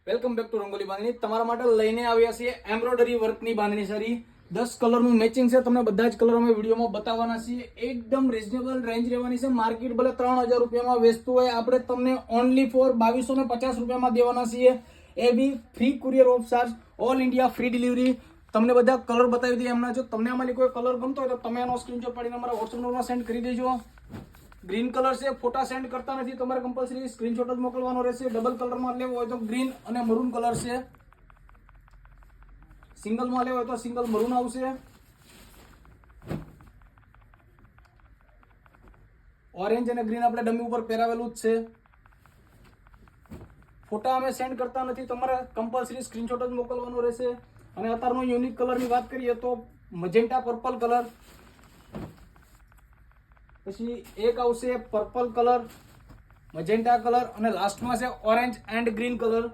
Welcome back to rangoli બાંધણી. તમારા માટે લઈને આવ્યા છીએ એમ્બ્રોઇડરી વર્કની બાંધણી સાડી. 10 કલરનું મેચિંગ છે. તમને બધા જ કલર અમે વિડીયોમાં બતાવવાના છીએ. એકદમ રીઝનેબલ રેન્જ રહેવાની છે. માર્કેટ ભલે 3000 રૂપિયામાં વેચતું હોય, આપણે તમને ઓનલી ફોર 2250 રૂપિયામાં દેવાના છીએ. એ બી free courier of charge, all India free delivery. તમને બધા કલર બતાવી દઈએ એમના. જો તમને આમાંથી કોઈ કલર ગમતો હોય તો તમે એનો સ્ક્રીનશોટ પાડીને અમારા વોટ્સએપ નંબરમાં સેન્ડ કરી દેજો. ગ્રીન કલર છે, ફોટા સેન્ડ કરતા નથી, તમારે કમ્પલસરી સ્ક્રીનશોટ જ મોકલવાનો રહેશે. ડબલ કલરમાં લેવો હોય તો ગ્રીન અને મરૂન કલર છે. સિંગલમાં લેવો હોય તો સિંગલ મરૂન આવશે. ઓરેન્જ અને ગ્રીન આપણે ડમી ઉપર પહેરાવેલું જ છે. ફોટા અમે સેન્ડ કરતા નથી, તમારે કમ્પલસરી સ્ક્રીનશોટ જ મોકલવાનો રહેશે. અને અત્યારનો યુનિક કલરની વાત કરીએ તો મજેન્ટા પર્પલ કલર, પછી એક આવશે પર્પલ કલર, મજેન્ટા કલર અને લાસ્ટમાં છે ઓરેન્જ એન્ડ ગ્રીન કલર.